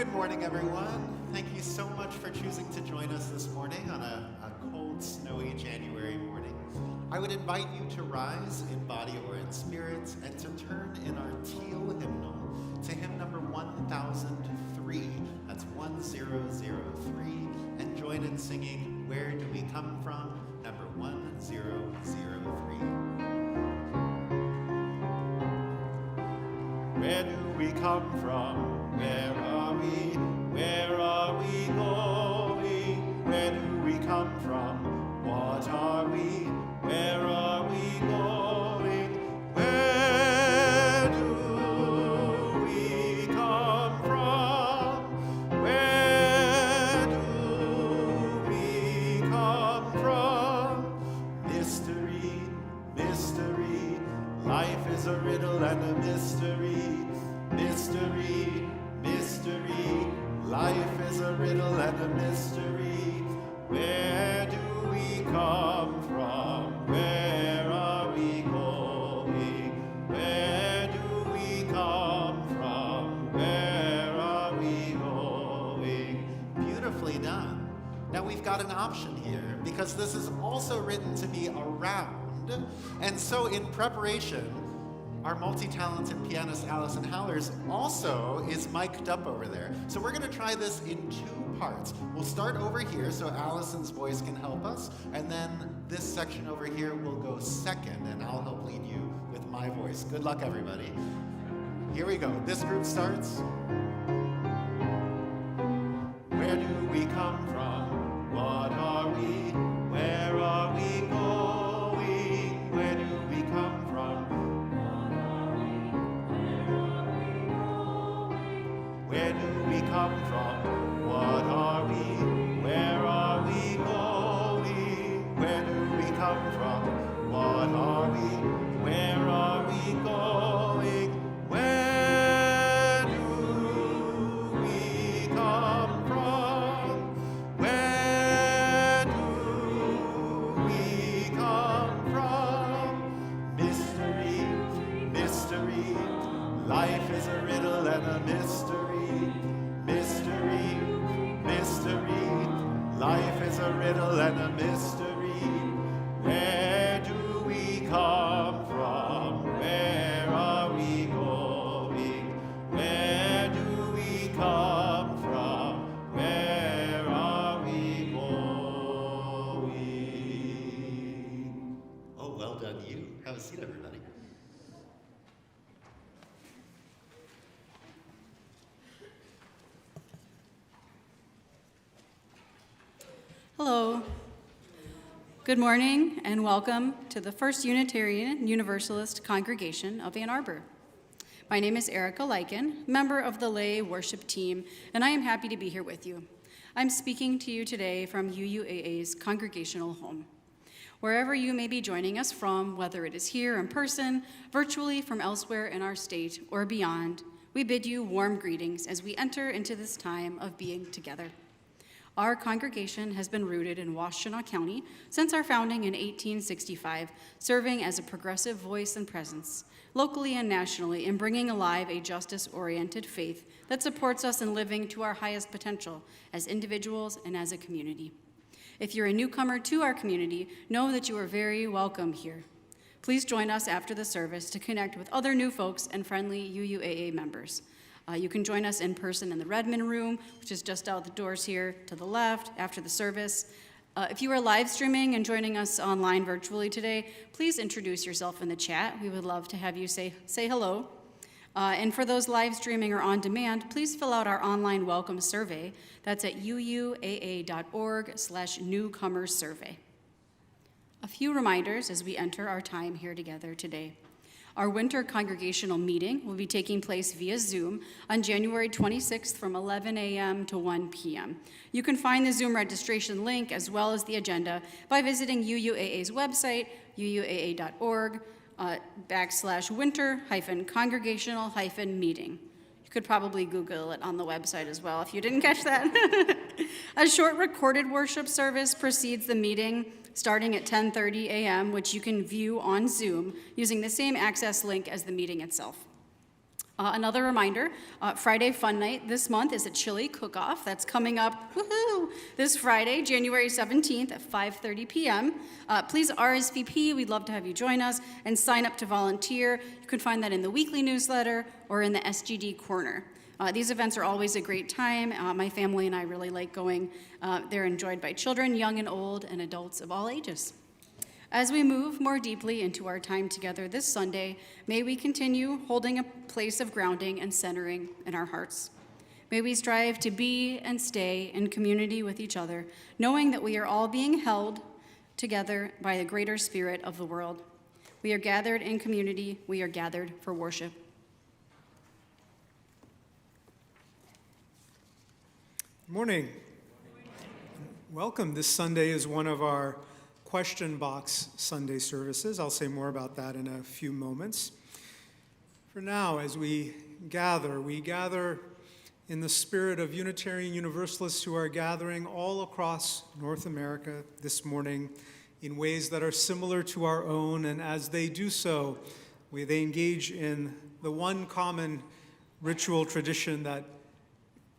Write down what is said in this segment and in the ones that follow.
Good morning, everyone. Thank you so much for choosing to join us this morning on a cold, snowy January morning. I would invite you to rise in body or in spirit and to turn in our teal hymnal to hymn number 1003. That's 1003. And join in singing Where Do We Come From? Number 1003. Where do we come from? Where are we? Where are we going? Where do we come from? What are we? Where are we going? Where do we come from? Where do we come from? Mystery, mystery, life is a riddle and a mystery. Mystery, mystery, life is a riddle and a mystery. Where do we come from? Where are we going? Where do we come from? Where are we going? Beautifully done. Now we've got an option here because this is also written to be around. And so in preparation, our multi-talented pianist, Allison Halerz, also is mic'd up over there. So we're gonna try this in two parts. We'll start over here so Allison's voice can help us, and then this section over here will go second, and I'll help lead you with my voice. Good luck, everybody. Here we go. This group starts. Where do we come from? What are we? Where are we going? Where do we come from? Where do we come from? What are we? Where are we going? Where do we come from? What are we? Where are we going? Where do we come from? Where do we come from? Mystery, mystery, life is a riddle and a mystery. Mystery, mystery, life is a riddle and a mystery. Where do we come from? Where are we going? Where do we come from? Where are we going? Oh, well done, you. Have a seat, everybody. Hello. Good morning and welcome to the First Unitarian Universalist Congregation of Ann Arbor. My name is Erica Lyken, member of the lay worship team, and I am happy to be here with you. I'm speaking to you today from UUAA's congregational home. Wherever you may be joining us from, whether it is here in person, virtually from elsewhere in our state, or beyond, we bid you warm greetings as we enter into this time of being together. Our congregation has been rooted in Washtenaw County since our founding in 1865, serving as a progressive voice and presence, locally and nationally, in bringing alive a justice-oriented faith that supports us in living to our highest potential as individuals and as a community. If you're a newcomer to our community, know that you are very welcome here. Please join us after the service to connect with other new folks and friendly UUAA members. You can join us in person in the Redmond room, which is just out the doors here to the left after the service. If you are live streaming and joining us online virtually today, please introduce yourself in the chat. We would love to have you say hello. And for those live streaming or on demand, please fill out our online welcome survey. That's at uuaa.org/newcomersurvey. A few reminders as we enter our time here together today. Our winter congregational meeting will be taking place via Zoom on January 26th from 11 a.m. to 1 p.m. You can find the Zoom registration link as well as the agenda by visiting UUAA's website, uuaa.org, /winter-congregational-meeting. You could probably Google it on the website as well if you didn't catch that. A short recorded worship service precedes the meeting starting at 10:30 a.m., which you can view on Zoom using the same access link as the meeting itself. Another reminder, Friday Fun Night this month is a chili cook-off that's coming up this Friday, January 17th at 5:30 p.m. Please RSVP. We'd love to have you join us and sign up to volunteer. You can find that in the weekly newsletter or in the SGD corner. These events are always a great time. My family and I really like going. They're enjoyed by children, young and old, and adults of all ages. As we move more deeply into our time together this Sunday, may we continue holding a place of grounding and centering in our hearts. May we strive to be and stay in community with each other, knowing that we are all being held together by the greater spirit of the world. We are gathered in community. We are gathered for worship. Good morning. Welcome. This Sunday is one of our Question Box Sunday services. I'll say more about that in a few moments. For now, as we gather in the spirit of Unitarian Universalists who are gathering all across North America this morning in ways that are similar to our own, and as they do so, they engage in the one common ritual tradition that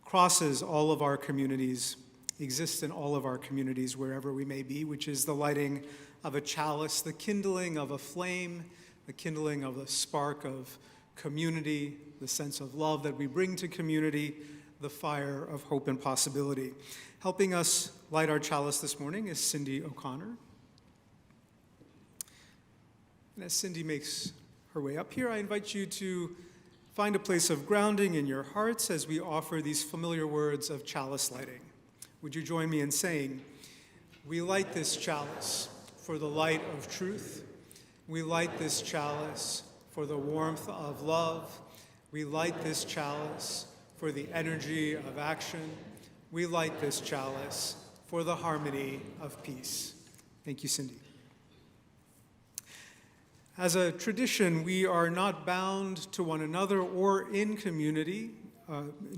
crosses all of our communities, exists in all of our communities wherever we may be, which is the lighting of a chalice, the kindling of a flame, the kindling of a spark of community, the sense of love that we bring to community, the fire of hope and possibility. Helping us light our chalice this morning is Cindy O'Connor. And as Cindy makes her way up here, I invite you to find a place of grounding in your hearts as we offer these familiar words of chalice lighting. Would you join me in saying, we light this chalice for the light of truth. We light this chalice for the warmth of love. We light this chalice for the energy of action. We light this chalice for the harmony of peace. Thank you, Cindy. As a tradition, we are not bound to one another or in community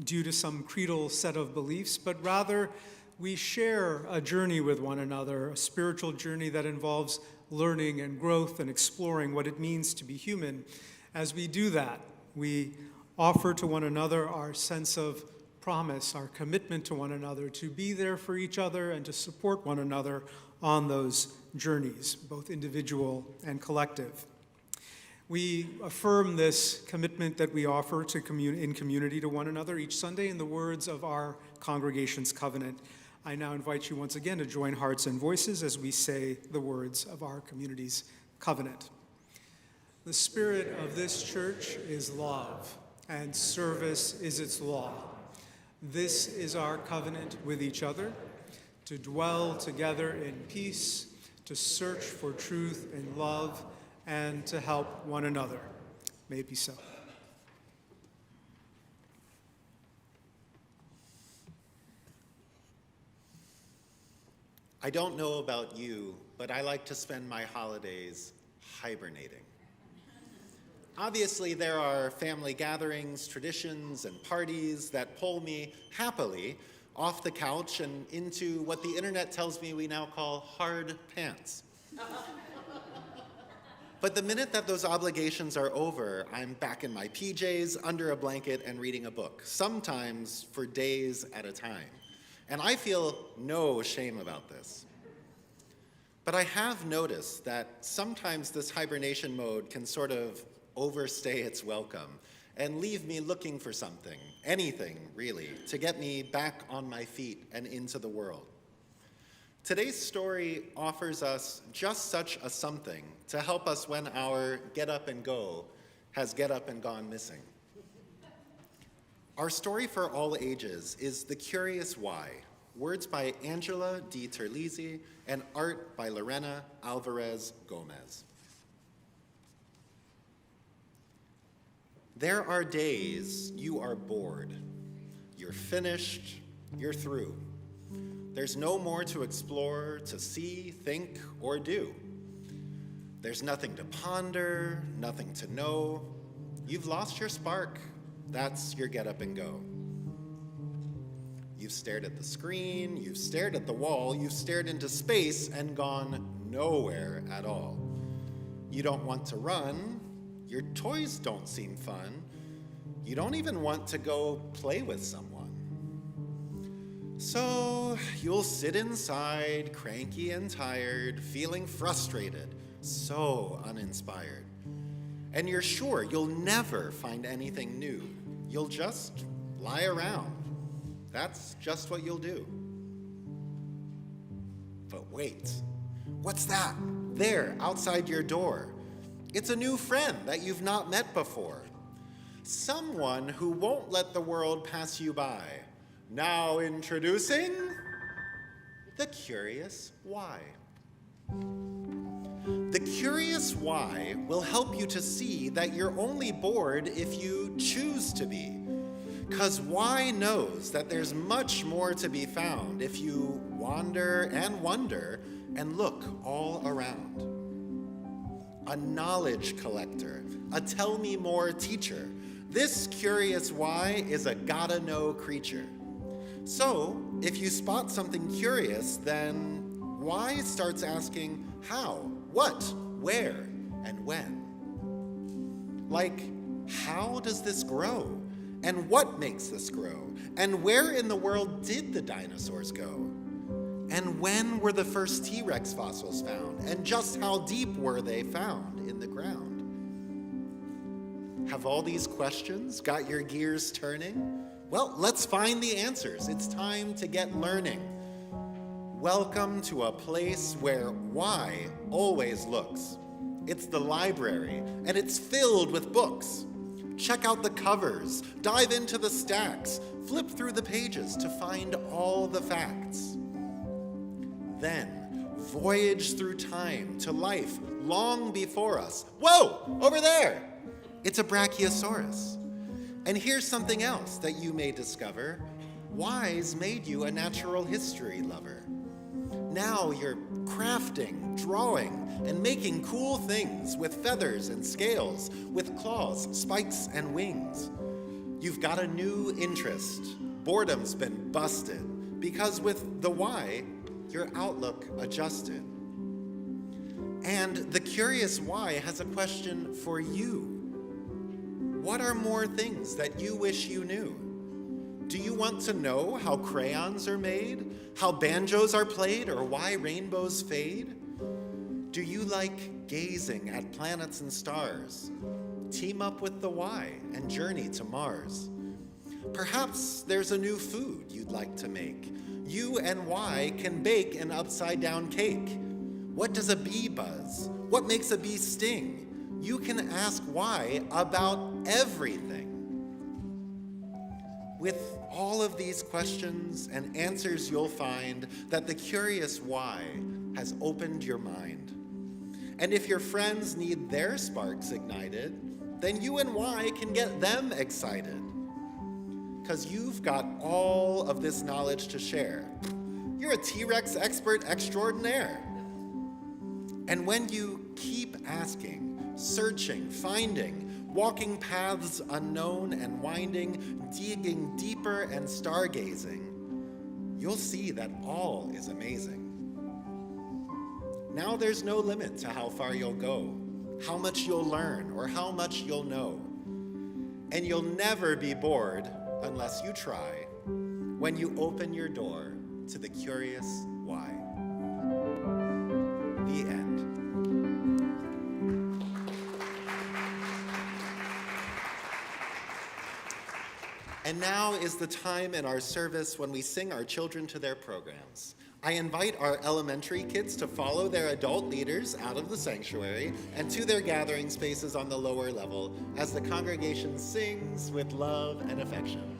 due to some creedal set of beliefs, but rather we share a journey with one another, a spiritual journey that involves learning and growth and exploring what it means to be human. As we do that, we offer to one another our sense of promise, our commitment to one another, to be there for each other and to support one another on those journeys, both individual and collective. We affirm this commitment that we offer to in community to one another each Sunday in the words of our congregation's covenant. I now invite you once again to join hearts and voices as we say the words of our community's covenant. The spirit of this church is love, and service is its law. This is our covenant with each other, to dwell together in peace, to search for truth and love, and to help one another. May it be so. I don't know about you, but I like to spend my holidays hibernating. Obviously, there are family gatherings, traditions, and parties that pull me happily off the couch and into what the internet tells me we now call hard pants. But the minute that those obligations are over, I'm back in my PJs, under a blanket, and reading a book, sometimes for days at a time. And I feel no shame about this. But I have noticed that sometimes this hibernation mode can sort of overstay its welcome and leave me looking for something, anything really, to get me back on my feet and into the world. Today's story offers us just such a something to help us when our get up and go has get up and gone missing. Our story for all ages is The Curious Why, words by Angela Di Terlizzi and art by Lorena Alvarez Gomez. There are days you are bored. You're finished, you're through. There's no more to explore, to see, think, or do. There's nothing to ponder, nothing to know. You've lost your spark. That's your get up and go. You've stared at the screen, you've stared at the wall, you've stared into space and gone nowhere at all. You don't want to run, your toys don't seem fun, You don't even want to go play with someone. So you'll sit inside, cranky and tired, feeling frustrated, so uninspired. And you're sure you'll never find anything new. You'll just lie around. That's just what you'll do. But wait, what's that? There, outside your door. It's a new friend that you've not met before. Someone who won't let the world pass you by. Now introducing the Curious Why. The Curious Why will help you to see that you're only bored if you choose to be. 'Cause Why knows that there's much more to be found if you wander and wonder and look all around. A knowledge collector, a tell-me-more teacher, this Curious Why is a gotta-know creature. So, if you spot something curious, then Why starts asking how, what, where, and when. Like, how does this grow? And what makes this grow? And where in the world did the dinosaurs go? And when were the first T-Rex fossils found? And just how deep were they found in the ground? Have all these questions got your gears turning? Well, let's find the answers. It's time to get learning. Welcome to a place where Why always looks. It's the library, and it's filled with books. Check out the covers, dive into the stacks, flip through the pages to find all the facts. Then, voyage through time to life long before us. Whoa, over there! It's a Brachiosaurus. And here's something else that you may discover. Why's made you a natural history lover. Now you're crafting, drawing, and making cool things with feathers and scales, with claws, spikes, and wings. You've got a new interest. Boredom's been busted, because with the Why, your outlook adjusted. And the Curious Why has a question for you. What are more things that you wish you knew? Do you want to know how crayons are made, how banjos are played, or why rainbows fade? Do you like gazing at planets and stars? Team up with the Why and journey to Mars. Perhaps there's a new food you'd like to make. You and Why can bake an upside-down cake. What does a bee buzz? What makes a bee sting? You can ask Why about everything. With all of these questions and answers, you'll find that the Curious Why has opened your mind. And if your friends need their sparks ignited, then you and Why can get them excited. 'Cause you've got all of this knowledge to share. You're a T-Rex expert extraordinaire. And when you keep asking, searching, finding, walking paths unknown and winding, digging deeper and stargazing, you'll see that all is amazing. Now there's no limit to how far you'll go, how much you'll learn, or how much you'll know. And you'll never be bored unless you try when you open your door to the Curious Why. The end. And now is the time in our service when we sing our children to their programs. I invite our elementary kids to follow their adult leaders out of the sanctuary and to their gathering spaces on the lower level as the congregation sings with love and affection.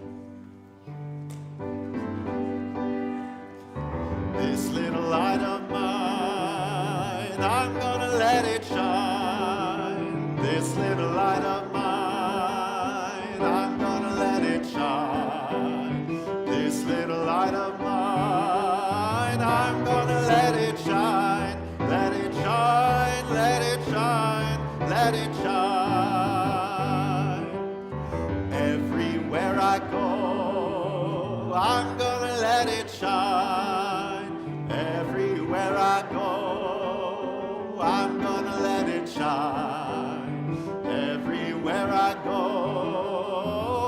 This little light of mine, I'm gonna let it shine. This little light of mine, I'm gonna let it shine. This little light of mine, I'm gonna let it shine. Let it shine, let it shine, let it shine. Everywhere I go, I'm gonna let it shine. Everywhere I go, I'm gonna let it shine. Everywhere I go,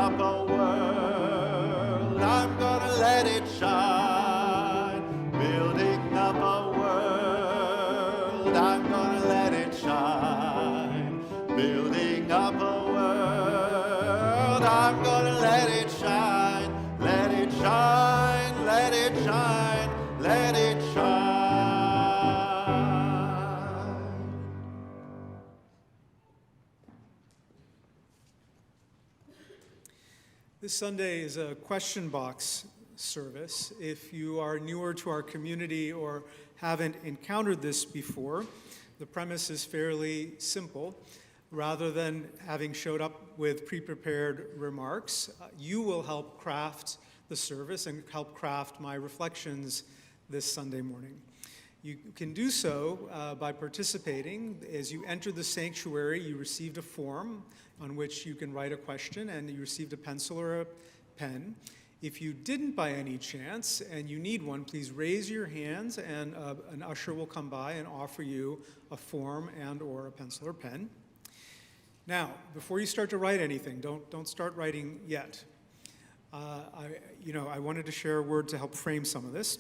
up a world, I'm gonna let it shine. Building up a world, I'm gonna let it shine. Building up a world, I'm gonna let it shine. Let it shine, let it shine, let it shine. This Sunday is a question box service. If you are newer to our community or haven't encountered this before, the premise is fairly simple. Rather than having showed up with pre-prepared remarks, you will help craft the service and help craft my reflections this Sunday morning. You can do so by participating. As you enter the sanctuary, you received a form on which you can write a question, and you received a pencil or a pen. If you didn't by any chance and you need one, please raise your hands and an usher will come by and offer you a form and or a pencil or pen. Now, before you start to write anything, don't start writing yet. I wanted to share a word to help frame some of this.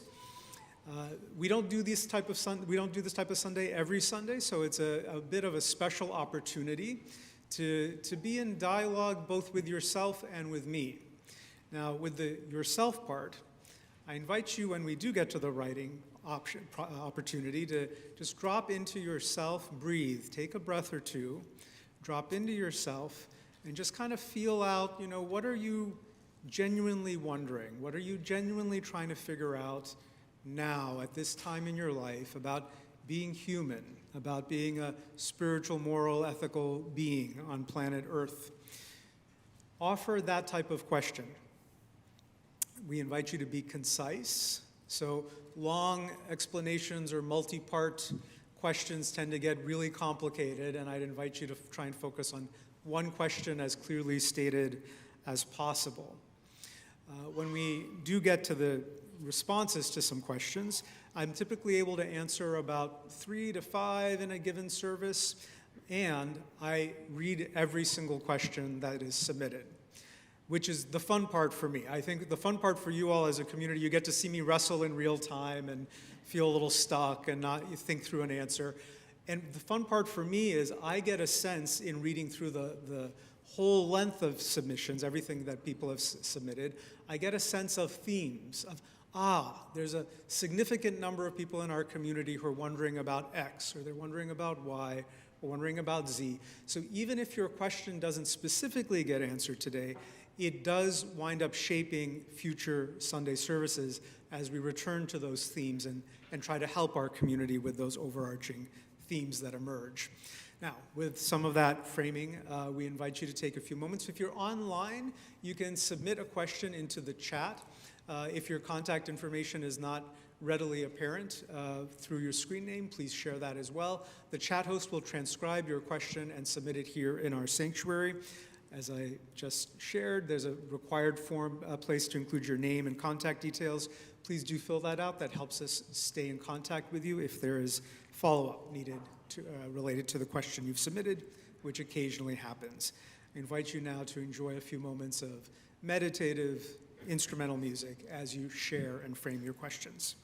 We don't do this type of Sunday every Sunday, so it's a bit of a special opportunity to be in dialogue both with yourself and with me. Now, with the yourself part, I invite you, when we do get to the writing opportunity, to just drop into yourself, breathe, take a breath or two, drop into yourself, and just kind of feel out, what are you genuinely wondering? What are you genuinely trying to figure out now at this time in your life about being human, about being a spiritual, moral, ethical being on planet Earth? Offer that type of question. We invite you to be concise. So long explanations or multi-part questions tend to get really complicated, and I'd invite you to try and focus on one question as clearly stated as possible. When we do get to the responses to some questions, I'm typically able to answer about 3 to 5 in a given service, and I read every single question that is submitted, which is the fun part for me. I think the fun part for you all as a community, you get to see me wrestle in real time and feel a little stuck and not think through an answer. And the fun part for me is I get a sense in reading through the whole length of submissions, everything that people have submitted, I get a sense of themes, of, there's a significant number of people in our community who are wondering about X, or they're wondering about Y, or wondering about Z. So even if your question doesn't specifically get answered today, it does wind up shaping future Sunday services as we return to those themes and try to help our community with those overarching themes that emerge. Now, with some of that framing, we invite you to take a few moments. If you're online, you can submit a question into the chat. If your contact information is not readily apparent through your screen name, please share that as well. The chat host will transcribe your question and submit it here in our sanctuary. As I just shared, there's a required form placed to include your name and contact details. Please do fill that out. That helps us stay in contact with you if there is follow-up needed related to the question you've submitted, which occasionally happens. I invite you now to enjoy a few moments of meditative instrumental music as you share and frame your questions.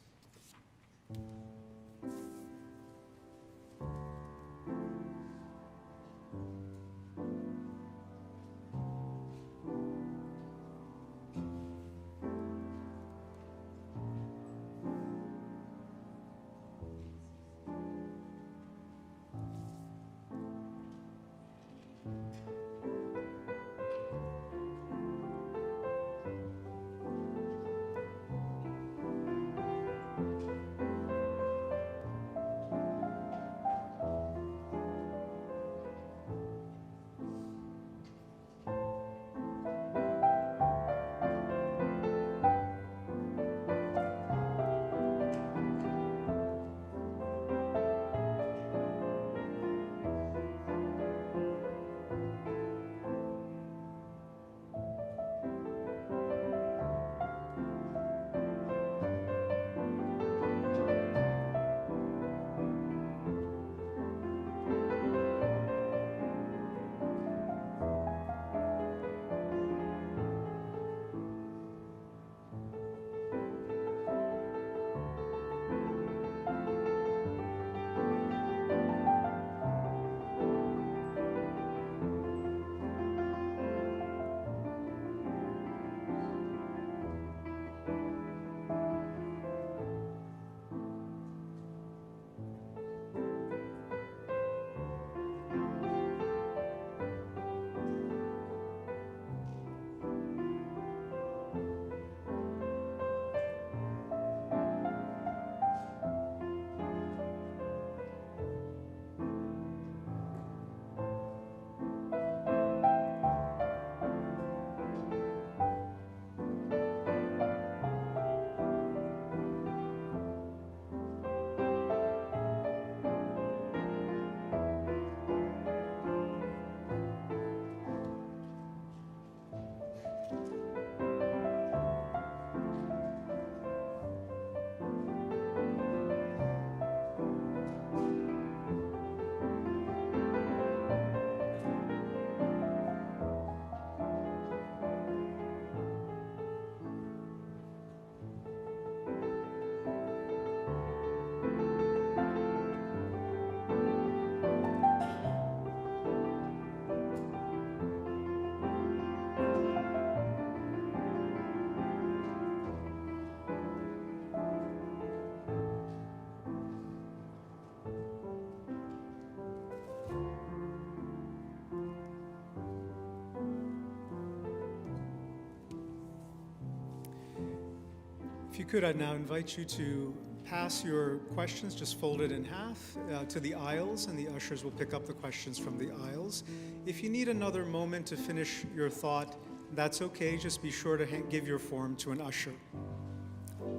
If you could, I'd now invite you to pass your questions, just fold it in half, to the aisles, and the ushers will pick up the questions from the aisles. If you need another moment to finish your thought, that's okay. Just be sure to give your form to an usher.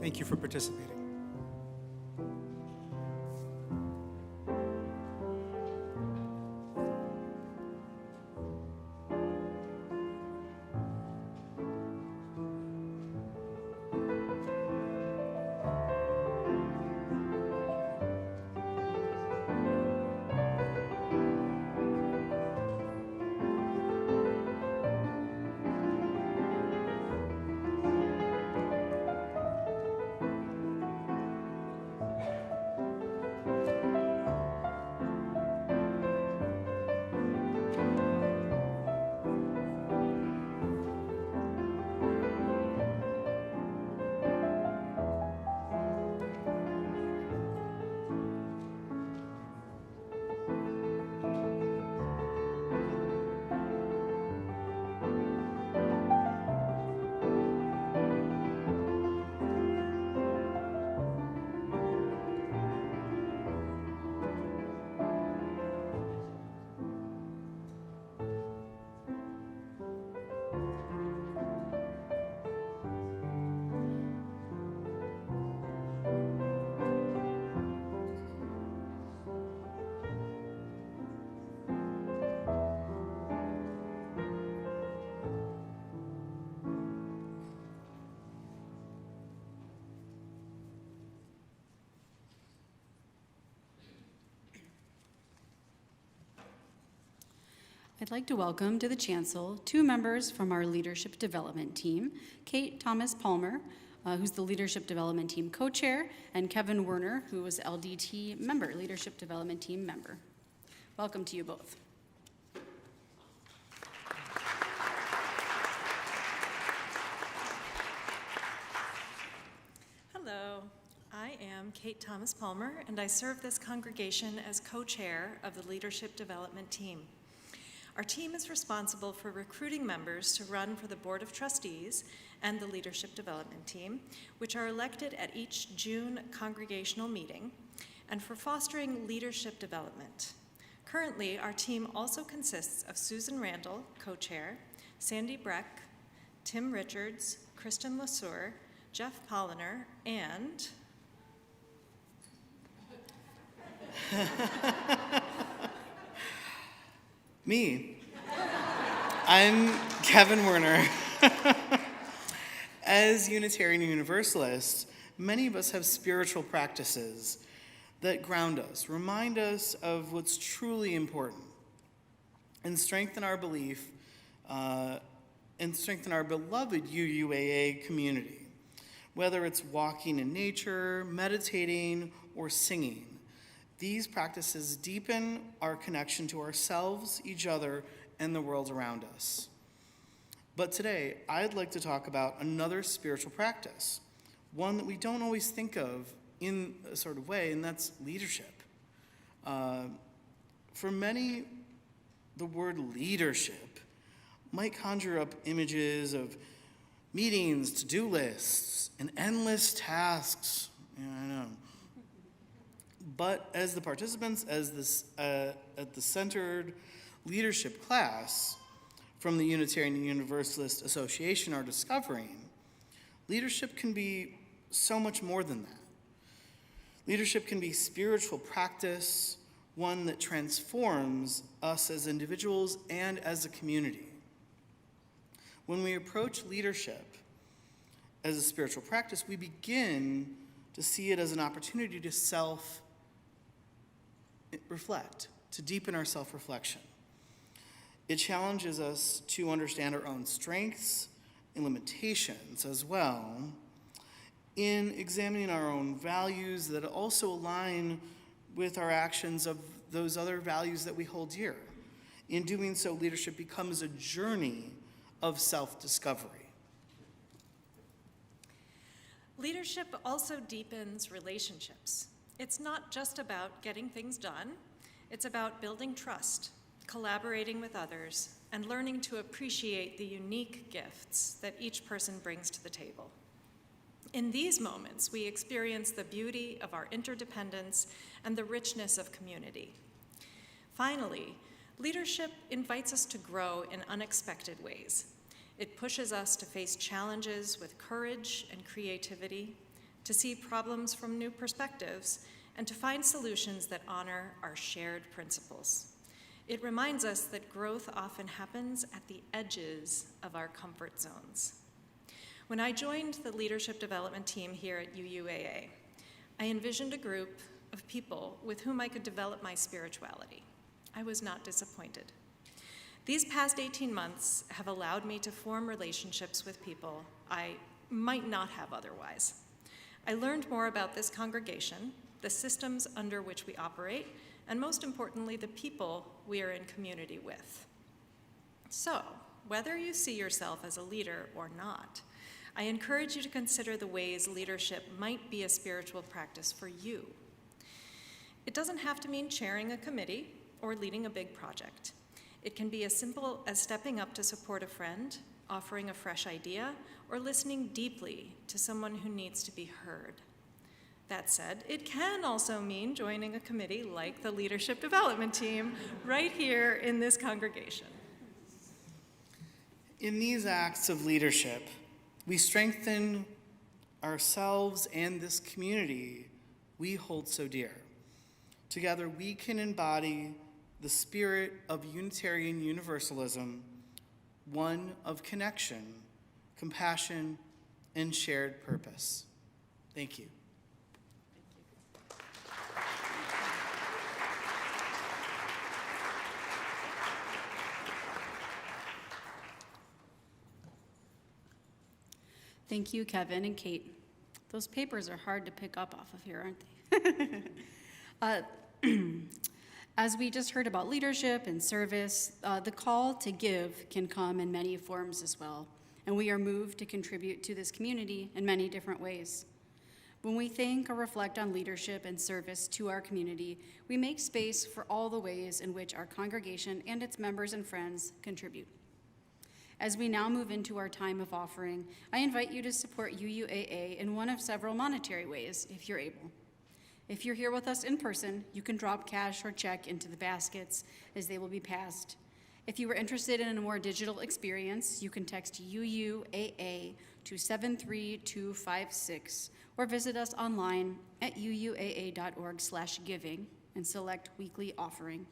Thank you for participating. I'd like to welcome to the chancel 2 members from our leadership development team, Kate Thomas Palmer, who's the leadership development team co-chair, and Kevin Werner, who was LDT member, leadership development team member. Welcome to you both. Hello, I am Kate Thomas Palmer, and I serve this congregation as co-chair of the leadership development team. Our team is responsible for recruiting members to run for the Board of Trustees and the Leadership Development Team, which are elected at each June congregational meeting, and for fostering leadership development. Currently, our team also consists of Susan Randall, co-chair, Sandy Breck, Tim Richards, Kristen Lesueur, Jeff Polliner, and me. I'm Kevin Werner. As Unitarian Universalists, many of us have spiritual practices that ground us, remind us of what's truly important, and strengthen our belief and strengthen our beloved UUAA community, whether it's walking in nature, meditating, or singing. These practices deepen our connection to ourselves, each other, and the world around us. But today, I'd like to talk about another spiritual practice, one that we don't always think of in a sort of way, and that's leadership. For many, the word leadership might conjure up images of meetings, to-do lists, and endless tasks. Yeah, I know. But as the participants at the centered leadership class from the Unitarian Universalist Association are discovering, leadership can be so much more than that. Leadership can be spiritual practice, one that transforms us as individuals and as a community. When we approach leadership as a spiritual practice, we begin to see it as an opportunity to self-reflect, to deepen our self-reflection. It challenges us to understand our own strengths and limitations as well, in examining our own values that also align with our actions of those other values that we hold dear. In doing so, leadership becomes a journey of self-discovery. leadership also deepens relationships. It's not just about getting things done. It's about building trust, collaborating with others, and learning to appreciate the unique gifts that each person brings to the table. In these moments, we experience the beauty of our interdependence and the richness of community. Finally, leadership invites us to grow in unexpected ways. It pushes us to face challenges with courage and creativity, to see problems from new perspectives, and to find solutions that honor our shared principles. It reminds us that growth often happens at the edges of our comfort zones. When I joined the leadership development team here at UUAA, I envisioned a group of people with whom I could develop my spirituality. I was not disappointed. These past 18 months have allowed me to form relationships with people I might not have otherwise. I learned more about this congregation, the systems under which we operate, and most importantly, the people we are in community with. So, whether you see yourself as a leader or not, I encourage you to consider the ways leadership might be a spiritual practice for you. It doesn't have to mean chairing a committee or leading a big project. It can be as simple as stepping up to support a friend, offering a fresh idea, or listening deeply to someone who needs to be heard. That said, it can also mean joining a committee like the leadership development team right here in this congregation. In these acts of leadership, we strengthen ourselves and this community we hold so dear. Together, we can embody the spirit of Unitarian Universalism, one of connection, compassion, and shared purpose. Thank you. Thank you, Kevin and Kate. Those papers are hard to pick up off of here, aren't they? As we just heard about leadership and service, the call to give can come in many forms as well, and we are moved to contribute to this community in many different ways. When we think or reflect on leadership and service to our community, we make space for all the ways in which our congregation and its members and friends contribute. As we now move into our time of offering, I invite you to support UUAA in one of several monetary ways, if you're able. If you're here with us in person, you can drop cash or check into the baskets as they will be passed. If you are interested in a more digital experience, you can text UUAA to 73256 or visit us online at uuaa.org/giving and select weekly offering.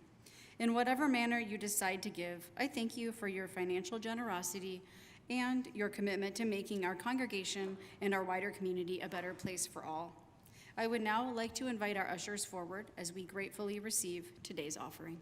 In whatever manner you decide to give, I thank you for your financial generosity and your commitment to making our congregation and our wider community a better place for all. I would now like to invite our ushers forward as we gratefully receive today's offering.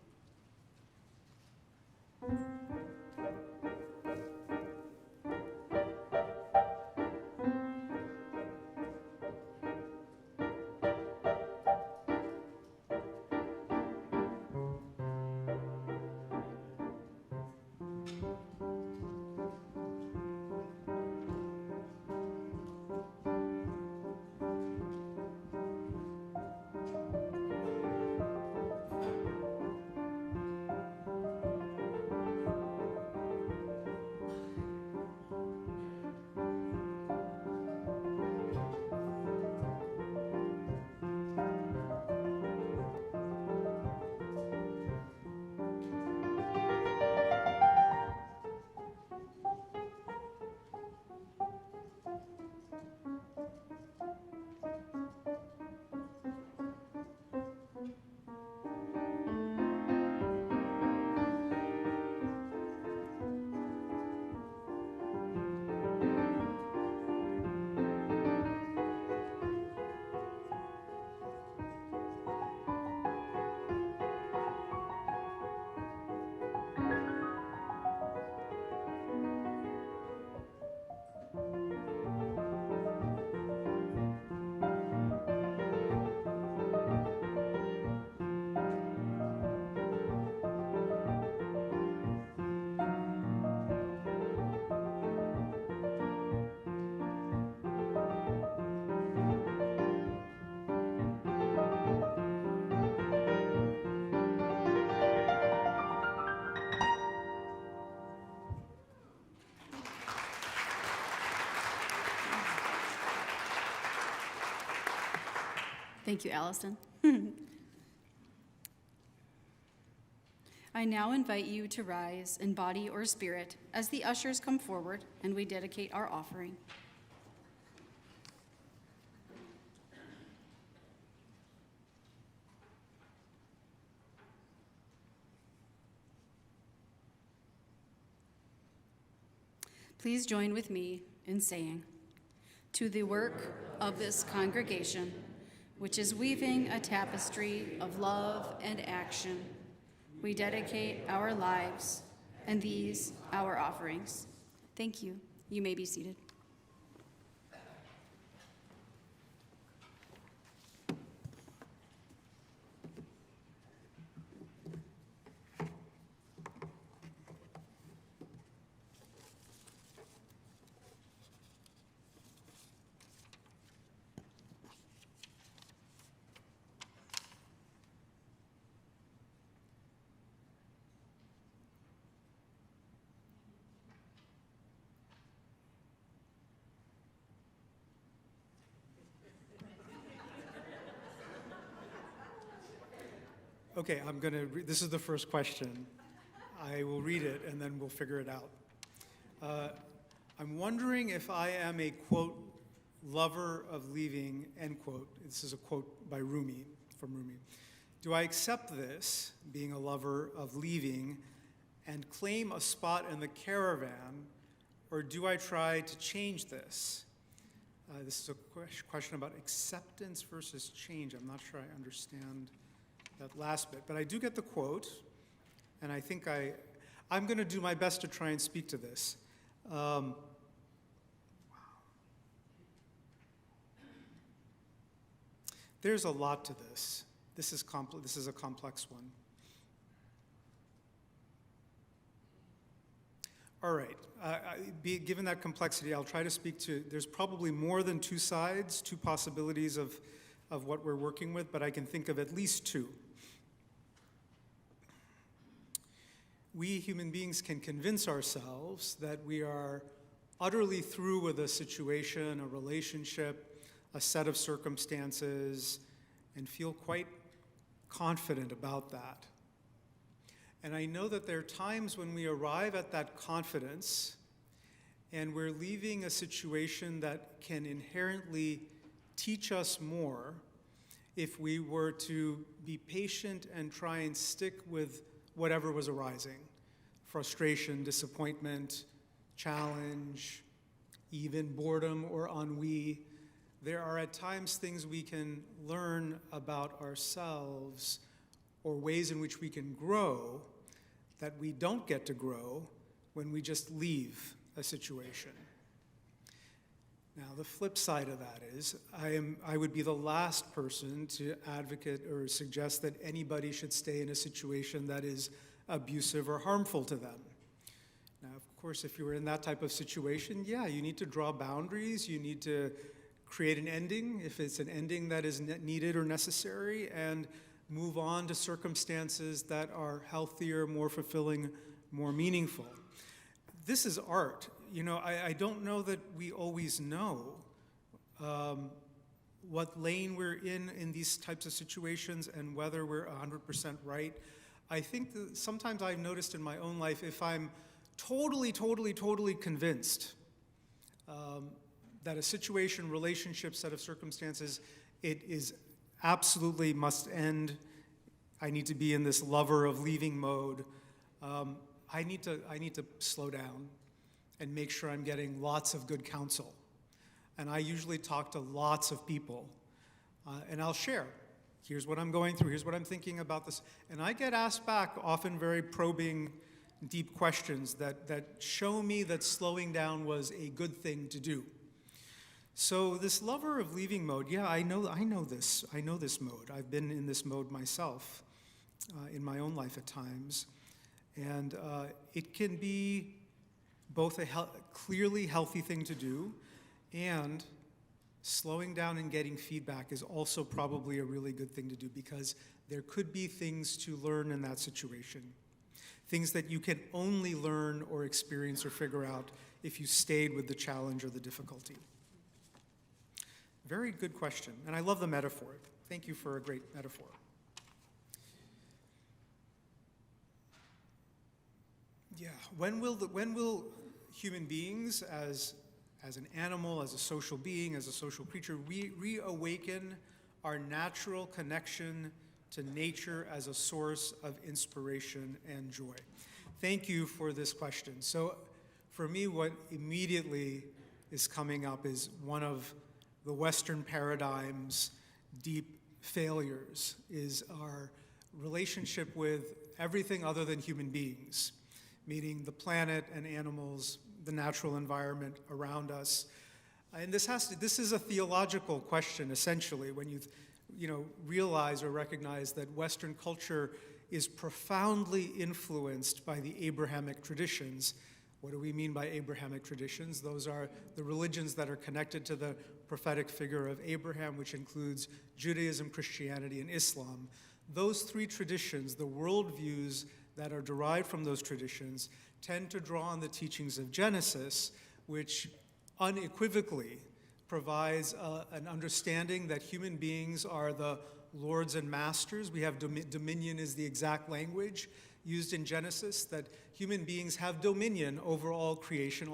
Thank you, Allison. I now invite you to rise in body or spirit as the ushers come forward and we dedicate our offering. Please join with me in saying, "To the work of this congregation, which is weaving a tapestry of love and action, we dedicate our lives and these our offerings." Thank you. You may be seated. Okay, I'm going to read. This is the first question. I will read it and then we'll figure it out. I'm wondering if I am a, quote, lover of leaving, end quote. This is a quote by Rumi, from Rumi. Do I accept this, being a lover of leaving, and claim a spot in the caravan, or do I try to change this? This is a question about acceptance versus change. I'm not sure I understand that last bit, but I do get the quote, and I think I'm going to do my best to try and speak to this. Wow. There's a lot to this. This is a complex one. All right. Given that complexity, I'll try to speak to. There's probably more than two sides, two possibilities of what we're working with, but I can think of at least two. We human beings can convince ourselves that we are utterly through with a situation, a relationship, a set of circumstances, and feel quite confident about that. And I know that there are times when we arrive at that confidence and we're leaving a situation that can inherently teach us more if we were to be patient and try and stick with whatever was arising. Frustration, disappointment, challenge, even boredom or ennui. There are at times things we can learn about ourselves or ways in which we can grow that we don't get to grow when we just leave a situation. Now, the flip side of that is I would be the last person to advocate or suggest that anybody should stay in a situation that is abusive or harmful to them. Now, of course, if you're in that type of situation, yeah, you need to draw boundaries. You need to create an ending, if it's an ending that is needed or necessary, and move on to circumstances that are healthier, more fulfilling, more meaningful. This is art. You know, I don't know that we always know what lane we're in these types of situations and whether we're 100% right. I think that sometimes I've noticed in my own life, if I'm totally convinced that a situation, relationship, set of circumstances, it is absolutely must end. I need to be in this lover of leaving mode. I need to slow down and make sure I'm getting lots of good counsel. And I usually talk to lots of people, and I'll share. Here's what I'm going through. Here's what I'm thinking about this. And I get asked back often very probing, deep questions that show me that slowing down was a good thing to do. So this lover of leaving mode, yeah, I know this. I know this mode. I've been in this mode myself in my own life at times. And it can be both a clearly healthy thing to do, and slowing down and getting feedback is also probably a really good thing to do, because there could be things to learn in that situation. Things that you can only learn or experience or figure out if you stayed with the challenge or the difficulty. Very good question, and I love the metaphor. Thank you for a great metaphor. Yeah, when will human beings as an animal, as a social being, as a social creature, reawaken our natural connection to nature as a source of inspiration and joy? Thank you for this question. So for me, what immediately is coming up is one of the Western paradigm's deep failures is our relationship with everything other than human beings, meaning the planet and animals, the natural environment around us. And this is a theological question, essentially, when you realize or recognize that Western culture is profoundly influenced by the Abrahamic traditions. What do we mean by Abrahamic traditions? Those are the religions that are connected to the prophetic figure of Abraham, which includes Judaism, Christianity, and Islam. Those three traditions, the worldviews that are derived from those traditions, tend to draw on the teachings of Genesis, which unequivocally provides an understanding that human beings are the lords and masters. We have dominion is the exact language used in Genesis, that human beings have dominion over all creation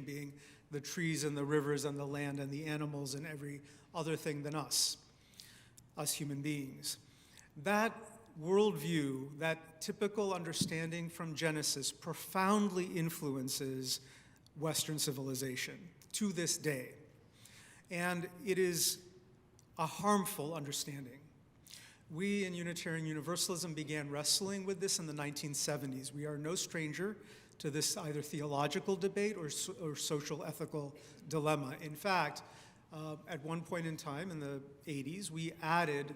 being the trees and the rivers and the land and the animals and every other thing than us human beings. That worldview, that typical understanding from Genesis, profoundly influences Western civilization to this day. And it is a harmful understanding. We in Unitarian Universalism began wrestling with this in the 1970s. We are no stranger to this either theological debate or social ethical dilemma. In fact, at one point in time in the 80s, we added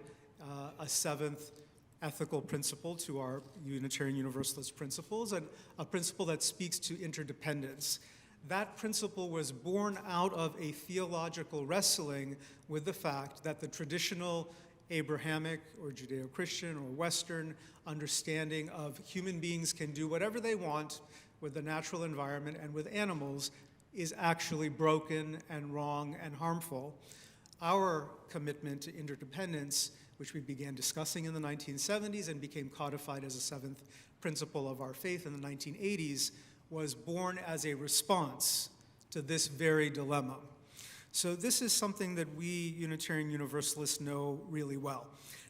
a seventh ethical principle to our Unitarian Universalist principles, and a principle that speaks to interdependence. That principle was born out of a theological wrestling with the fact that the traditional Abrahamic or Judeo-Christian or Western understanding of human beings can do whatever they want with the natural environment and with animals is actually broken and wrong and harmful. Our commitment to interdependence, which we began discussing in the 1970s and became codified as a seventh principle of our faith in the 1980s, was born as a response to this very dilemma. So this is something that we Unitarian Universalists know really well.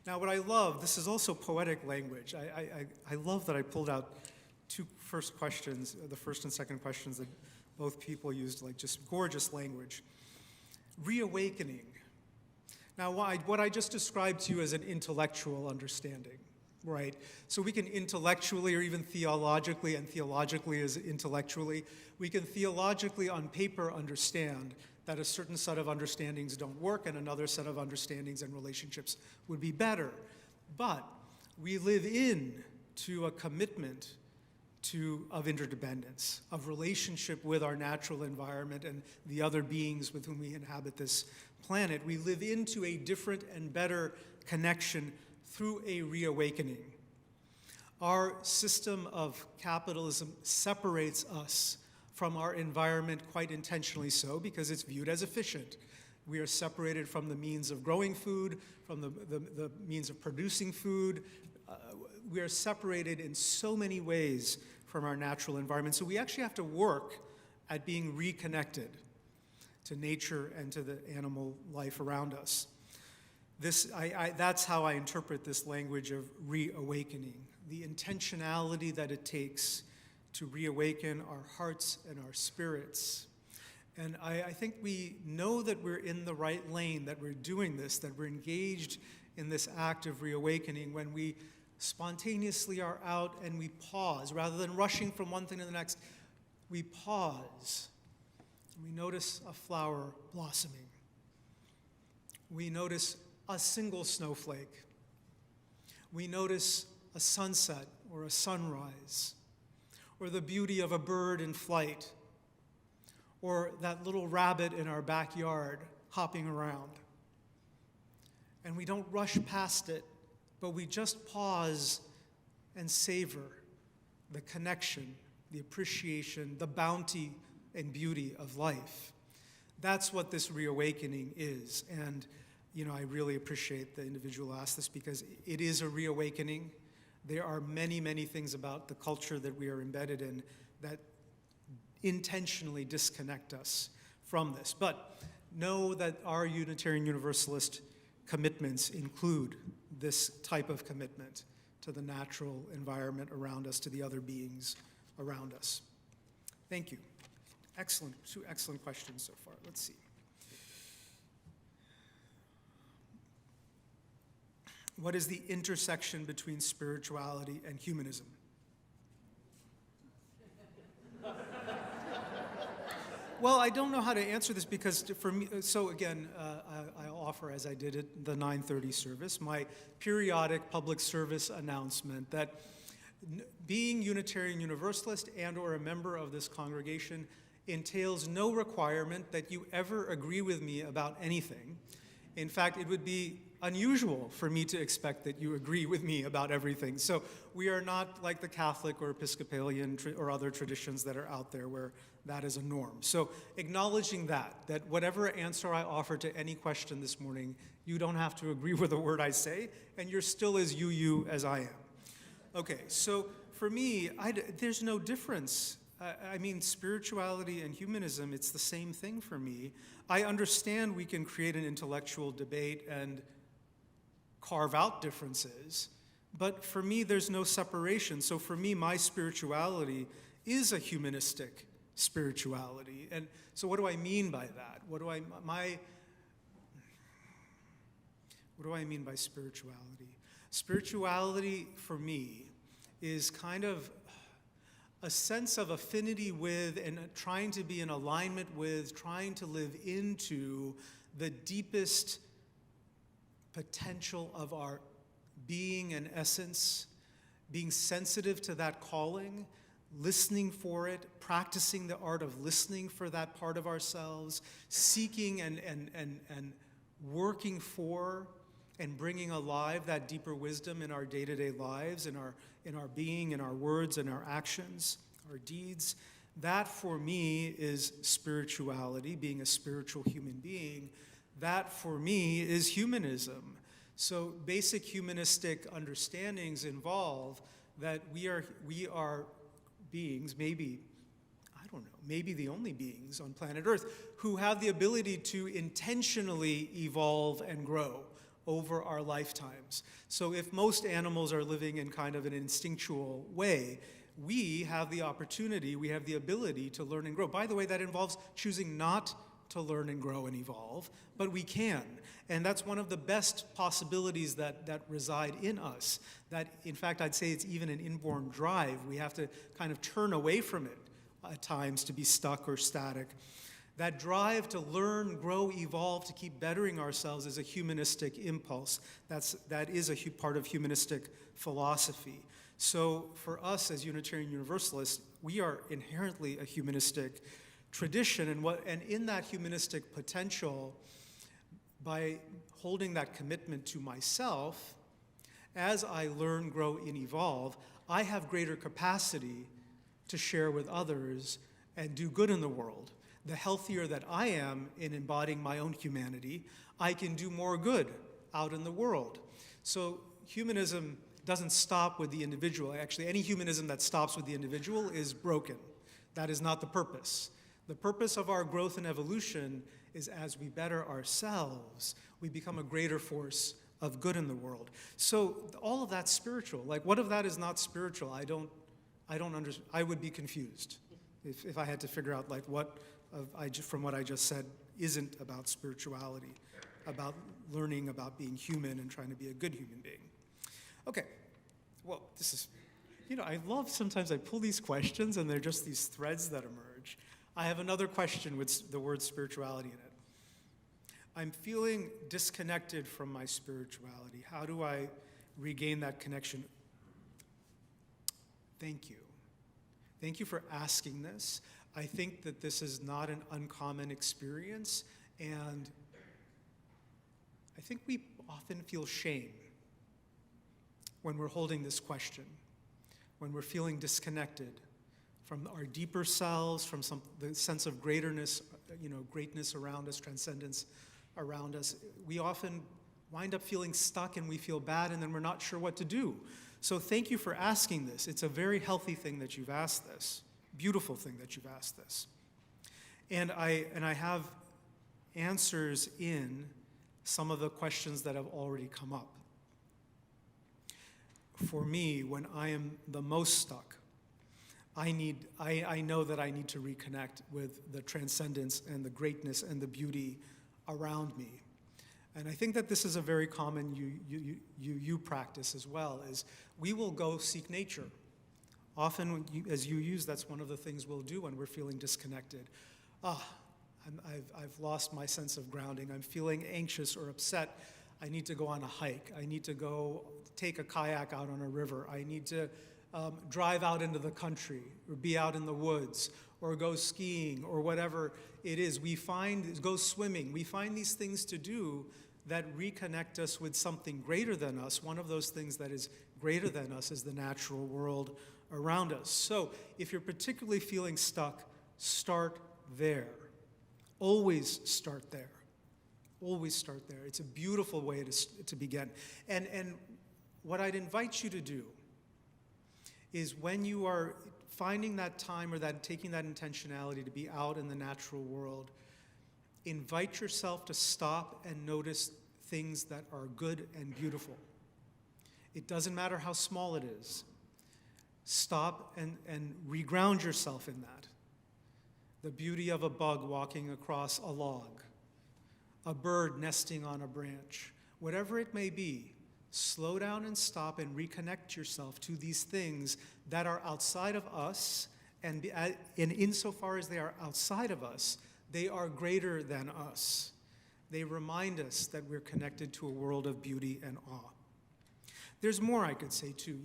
Now what I love, this is also poetic language. I love that I pulled out two first questions, the first and second questions that both people used, like just gorgeous language. Reawakening. Now what I just described to you as an intellectual understanding, right? So we can intellectually or even theologically, and theologically is intellectually, we can theologically on paper understand that a certain set of understandings don't work and another set of understandings and relationships would be better. But we live into a commitment of interdependence, of relationship with our natural environment and the other beings with whom we inhabit this planet. We live into a different and better connection through a reawakening. Our system of capitalism separates us from our environment quite intentionally so because it's viewed as efficient. We are separated from the means of growing food, from the means of producing food. We are separated in so many ways from our natural environment. So we actually have to work at being reconnected to nature and to the animal life around us. That's how I interpret this language of reawakening, the intentionality that it takes to reawaken our hearts and our spirits. And I think we know that we're in the right lane, that we're doing this, that we're engaged in this act of reawakening when we spontaneously are out and we pause. Rather than rushing from one thing to the next, we pause. We notice a flower blossoming. We notice a single snowflake. We notice a sunset or a sunrise, or the beauty of a bird in flight, or that little rabbit in our backyard hopping around. And we don't rush past it, but we just pause and savor the connection, the appreciation, the bounty and beauty of life. That's what this reawakening is. And, I really appreciate the individual who asked this because it is a reawakening. There are many, many things about the culture that we are embedded in that intentionally disconnect us from this. But know that our Unitarian Universalist commitments include this type of commitment to the natural environment around us, to the other beings around us. Thank you. Excellent, 2 excellent questions so far. Let's see. What is the intersection between spirituality and humanism? Well, I don't know how to answer this because for me, so again, I'll offer, as I did at the 9:30 service, my periodic public service announcement that being Unitarian Universalist and or a member of this congregation entails no requirement that you ever agree with me about anything. In fact, it would be unusual for me to expect that you agree with me about everything. So we are not like the Catholic or Episcopalian or other traditions that are out there where that is a norm. So acknowledging that whatever answer I offer to any question this morning, you don't have to agree with a word I say, and you're still as you as I am. Okay, so for me, there's no difference. I mean, spirituality and humanism, it's the same thing for me. I understand we can create an intellectual debate and carve out differences, but for me, there's no separation. So for me, my spirituality is a humanistic spirituality. And so what do I mean by that? What do I mean by spirituality? Spirituality for me is kind of a sense of affinity with and trying to be in alignment with, trying to live into the deepest potential of our being and essence, being sensitive to that calling, listening for it, practicing the art of listening for that part of ourselves, seeking and working for and bringing alive that deeper wisdom in our day-to-day lives, in our being, in our words, in our actions, our deeds. That, for me, is spirituality, being a spiritual human being. That, for me, is humanism. So basic humanistic understandings involve that we are beings, maybe the only beings on planet Earth, who have the ability to intentionally evolve and grow over our lifetimes. So if most animals are living in kind of an instinctual way, we have the opportunity, we have the ability to learn and grow. By the way, that involves choosing not to learn and grow and evolve, but we can. And that's one of the best possibilities that reside in us. That, in fact, I'd say it's even an inborn drive. We have to kind of turn away from it at times to be stuck or static. That drive to learn, grow, evolve, to keep bettering ourselves is a humanistic impulse. That is a part of humanistic philosophy. So for us as Unitarian Universalists, we are inherently a humanistic tradition, and in that humanistic potential, by holding that commitment to myself, as I learn, grow, and evolve, I have greater capacity to share with others and do good in the world. The healthier that I am in embodying my own humanity, I can do more good out in the world. So humanism doesn't stop with the individual. Actually, any humanism that stops with the individual is broken. That is not the purpose. The purpose of our growth and evolution is as we better ourselves, we become a greater force of good in the world. So all of that's spiritual. Like, what if that is not spiritual? I don't understand. I would be confused if I had to figure out like what from what I just said isn't about spirituality, about learning about being human and trying to be a good human being. Okay, well, this is, I love sometimes I pull these questions and they're just these threads that emerge. I have another question with the word spirituality in it. I'm feeling disconnected from my spirituality. How do I regain that connection? Thank you. Thank you for asking this. I think that this is not an uncommon experience, and I think we often feel shame when we're holding this question, when we're feeling disconnected from our deeper selves, from the sense of greatness greatness around us, transcendence around us, we often wind up feeling stuck and we feel bad and then we're not sure what to do. So thank you for asking this. It's a very healthy thing that you've asked this, beautiful thing that you've asked this. And I have answers in some of the questions that have already come up. For me, when I am the most stuck, I know that I need to reconnect with the transcendence and the greatness and the beauty around me. And I think that this is a very common you practice as well, is we will go seek nature. Often, as UUs, that's one of the things we'll do when we're feeling disconnected. I've lost my sense of grounding. I'm feeling anxious or upset. I need to go on a hike. I need to go take a kayak out on a river. I need to drive out into the country or be out in the woods or go skiing or whatever it is. Go swimming. We find these things to do that reconnect us with something greater than us. One of those things that is greater than us is the natural world around us. So if you're particularly feeling stuck, start there. Always start there. Always start there. It's a beautiful way to begin. And what I'd invite you to do is when you are finding that time or taking that intentionality to be out in the natural world, invite yourself to stop and notice things that are good and beautiful. It doesn't matter how small it is. Stop and reground yourself in that. The beauty of a bug walking across a log, a bird nesting on a branch, whatever it may be, slow down and stop and reconnect yourself to these things that are outside of us, and insofar as they are outside of us, they are greater than us. They remind us that we're connected to a world of beauty and awe. There's more I could say too.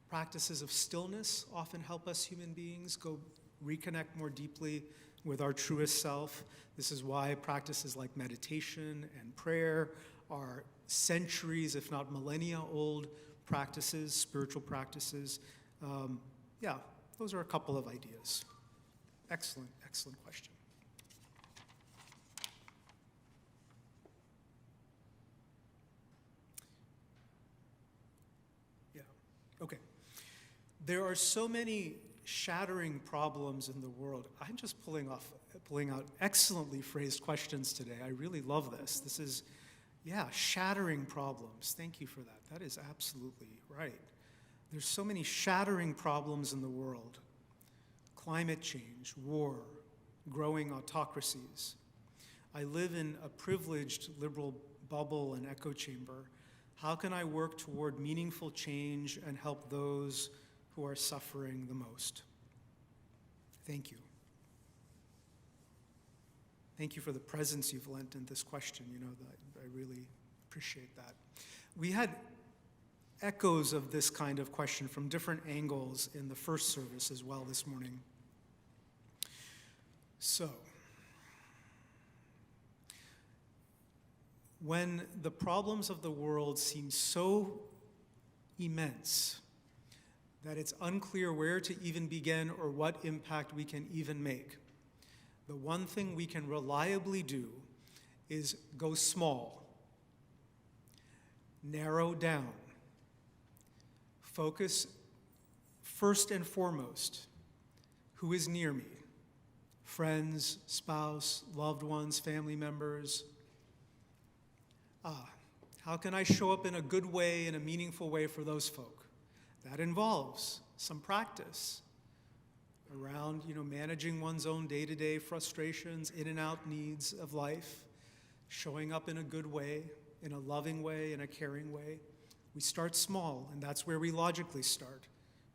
Practices of stillness often help us human beings go reconnect more deeply with our truest self. This is why practices like meditation and prayer are centuries, if not millennia old practices, spiritual practices. Those are a couple of ideas. Excellent question. Yeah, okay. There are so many shattering problems in the world. I'm just pulling out excellently phrased questions today. I really love this. This is, shattering problems. Thank you for that. That is absolutely right. There's so many shattering problems in the world. Climate change, war, growing autocracies. I live in a privileged liberal bubble and echo chamber. How can I work toward meaningful change and help those who are suffering the most? Thank you. Thank you for the presence you've lent in this question. I really appreciate that. We had echoes of this kind of question from different angles in the first service as well this morning. So, when the problems of the world seem so immense that it's unclear where to even begin or what impact we can even make, the one thing we can reliably do is go small, narrow down, focus first and foremost, who is near me? Friends, spouse, loved ones, family members. How can I show up in a good way, in a meaningful way for those folk? That involves some practice around, managing one's own day-to-day frustrations, in and out needs of life, showing up in a good way, in a loving way, in a caring way. We start small, and that's where we logically start.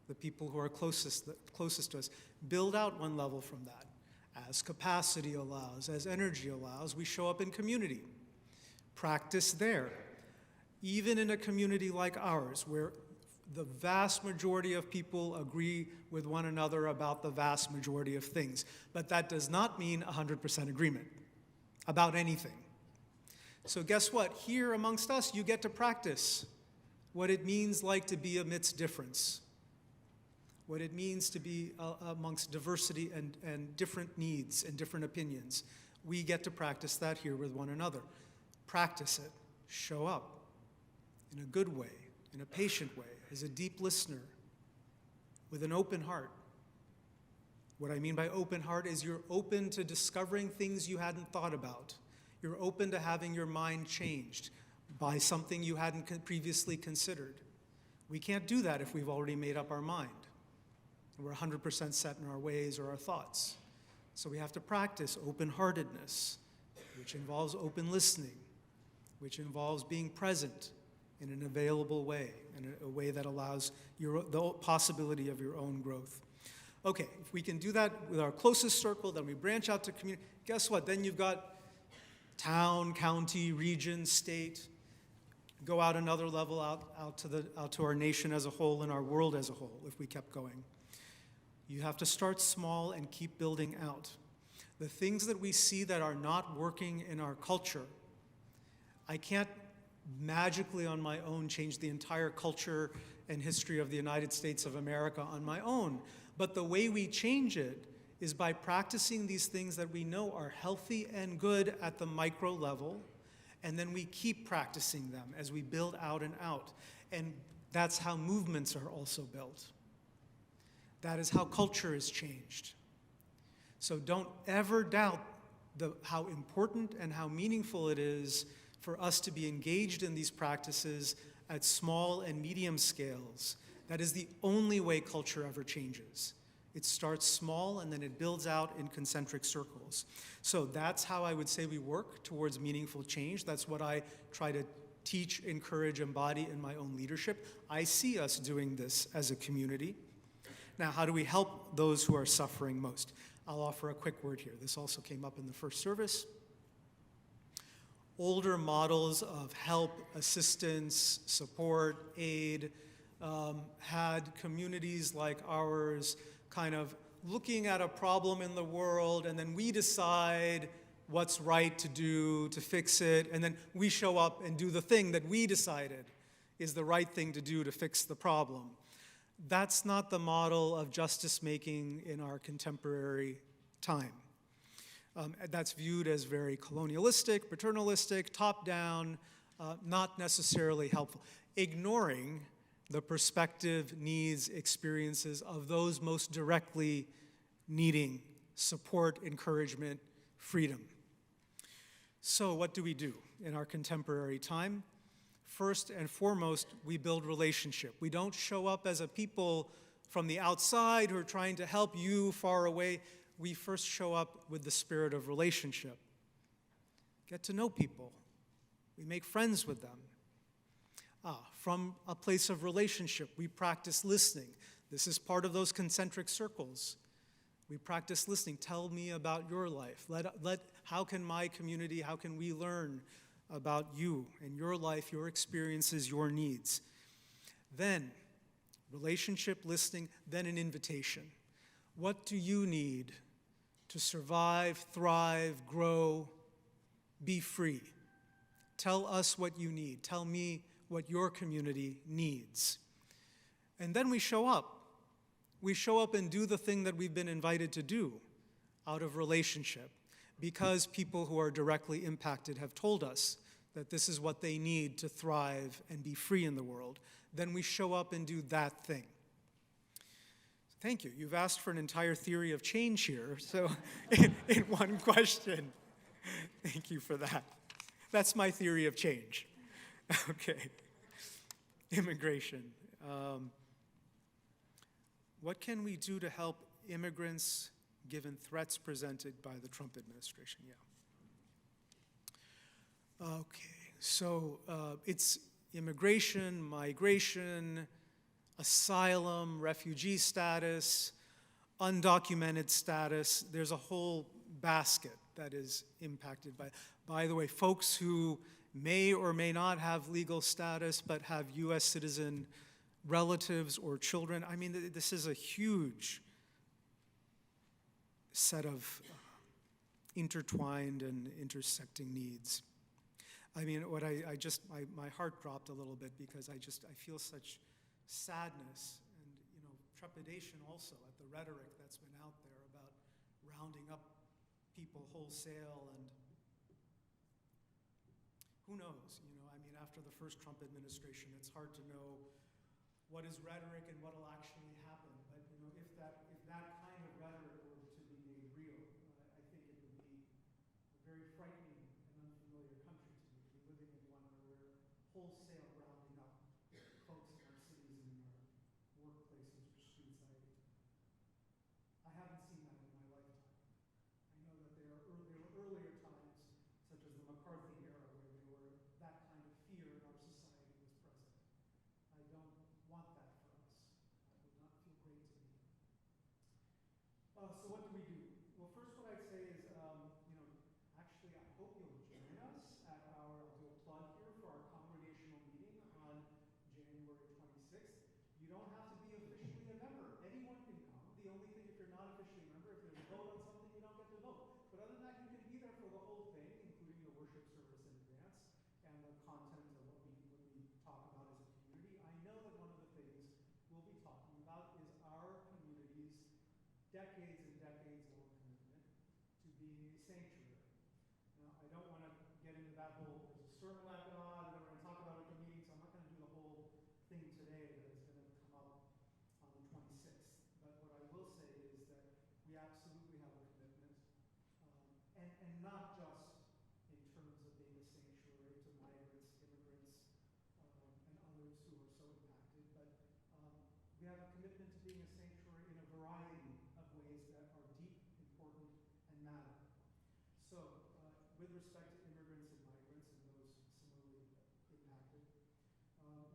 The people who are closest to us build out one level from that. As capacity allows, as energy allows, we show up in community. Practice there. Even in a community like ours, where the vast majority of people agree with one another about the vast majority of things. But that does not mean 100% agreement about anything. So guess what? Here amongst us, you get to practice what it means like to be amidst difference. what it means to be amongst diversity and different needs and different opinions. We get to practice that here with one another. Practice it. Show up in a good way, in a patient way, as a deep listener, with an open heart. What I mean by open heart is you're open to discovering things you hadn't thought about. You're open to having your mind changed by something you hadn't previously considered. We can't do that if we've already made up our mind. We're 100% set in our ways or our thoughts. So we have to practice open-heartedness, which involves open listening, which involves being present in an available way, in a way that allows the possibility of your own growth. Okay, if we can do that with our closest circle, then we branch out to community. Guess what? Then you've got town, county, region, state. Go out another level, out to our nation as a whole and our world as a whole, if we kept going. You have to start small and keep building out. The things that we see that are not working in our culture, I can't magically on my own change the entire culture and history of the United States of America on my own. But the way we change it is by practicing these things that we know are healthy and good at the micro level, and then we keep practicing them as we build out and out. And that's how movements are also built. That is how culture is changed. So don't ever doubt how important and how meaningful it is for us to be engaged in these practices at small and medium scales. That is the only way culture ever changes. It starts small and then it builds out in concentric circles. So that's how I would say we work towards meaningful change. That's what I try to teach, encourage, embody in my own leadership. I see us doing this as a community. Now, how do we help those who are suffering most? I'll offer a quick word here. This also came up in the first service. Older models of help, assistance, support, aid had communities like ours kind of looking at a problem in the world, and then we decide what's right to do to fix it, and then we show up and do the thing that we decided is the right thing to do to fix the problem. That's not the model of justice-making in our contemporary time. That's viewed as very colonialistic, paternalistic, top-down, not necessarily helpful, ignoring the perspective, needs, experiences of those most directly needing support, encouragement, freedom. So what do we do in our contemporary time? First and foremost, we build relationship. We don't show up as a people from the outside who are trying to help you far away. We first show up with the spirit of relationship. Get to know people. We make friends with them. From a place of relationship, we practice listening. This is part of those concentric circles. We practice listening. Tell me about your life. How can my community, how can we learn about you and your life, your experiences, your needs? Then, relationship, listening, then an invitation. What do you need to survive, thrive, grow, be free? Tell us what you need. Tell me what your community needs. And then we show up. We show up and do the thing that we've been invited to do out of relationship, because people who are directly impacted have told us that this is what they need to thrive and be free in the world. Then we show up and do that thing. Thank you. You've asked for an entire theory of change here, so in one question. Thank you for that. That's my theory of change. Okay. Immigration. What can we do to help immigrants given threats presented by the Trump administration? Yeah. Okay, so it's immigration, migration, asylum, refugee status, undocumented status. There's a whole basket that is impacted by the way, folks who may or may not have legal status but have U.S. citizen relatives or children. I mean, this is a huge set of intertwined and intersecting needs. I mean, my heart dropped a little bit because I feel such sadness and, trepidation also at the rhetoric that's been out there about rounding up people wholesale, and who knows, I mean, after the first Trump administration, it's hard to know what is rhetoric and what will actually happen. But if that kind of rhetoric were to be made real, I think it would be a very frightening and unfamiliar country to be living in one where we're wholesale rounding up folks in our cities and in our workplaces or streets. I haven't seen that in my lifetime. I know that there were earlier times, such as the McCarthy era, where that kind of fear in our society was present. I don't want that for us. That would not feel great to me. So what do we do? Well, first what I'd say is, actually I hope you'll join us at I'll do a plug here for our congregational meeting on January 26th. You don't have to be officially a member. Anyone can come. The only thing, if you're not officially a member, if there's a vote on something, you don't get to vote. But other than that, you can be there for the whole thing, including the worship service in advance and the content of what we talk about as a community. I know that one of the things we'll be talking about is our community's decades and decades long commitment to being a sanctuary. Now, I don't want to get into that whole, there's a sermon I've got, and we're going to talk about it at the meeting, so I'm not going to do the whole thing today that is going to come up on the 26th. But what I will say is that we absolutely have a commitment, and not just in terms of being a sanctuary to migrants, immigrants, and others who are so impacted, but we have a commitment to being a sanctuary in a variety of ways that are deep, important, and matter. So, with respect to immigrants and migrants and those similarly impacted,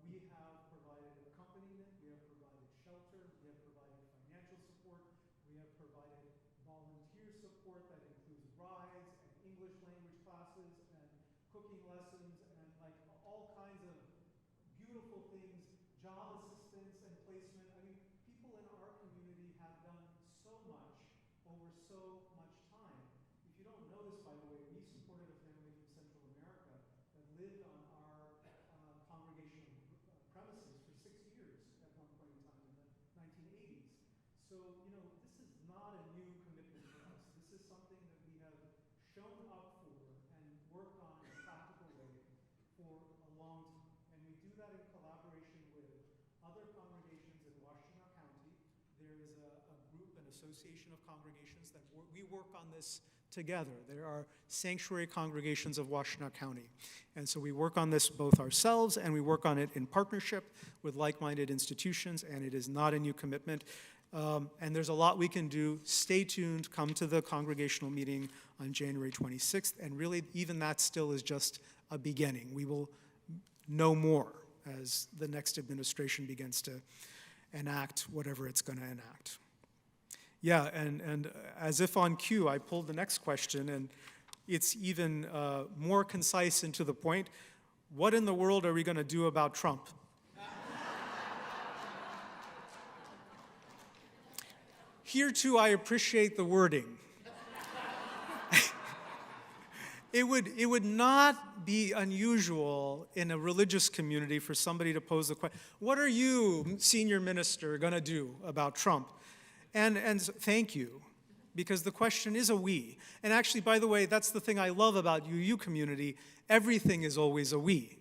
we have provided accompaniment, we have provided shelter, we have provided financial support, we have provided volunteer support that includes rides and English language classes and cooking lessons and like all kinds of beautiful things, job assistance and placement. I mean, people in our community have done so much over so much time. If you don't know this, by the way, we supported a family from Central America that lived on our congregational premises for 6 years at one point in time in the 1980s. So, this is not a new commitment for us. This is something that we have shown up for and worked on in a practical way for a long time. And we do that in collaboration with other congregations in Washtenaw County. There is a group, an association of congregations that we work on this together. There are sanctuary congregations of Washtenaw County. And so we work on this both ourselves and we work on it in partnership with like-minded institutions, and it is not a new commitment. And there's a lot we can do. Stay tuned. Come to the congregational meeting on January 26th. And really, even that still is just a beginning. We will know more as the next administration begins to enact whatever it's going to enact. Yeah, and as if on cue, I pulled the next question, and it's even more concise and to the point. What in the world are we going to do about Trump? Here, too, I appreciate the wording. It would not be unusual in a religious community for somebody to pose the question, what are you, senior minister, going to do about Trump? And thank you, because the question is a we. And actually, by the way, that's the thing I love about UU community. Everything is always a we.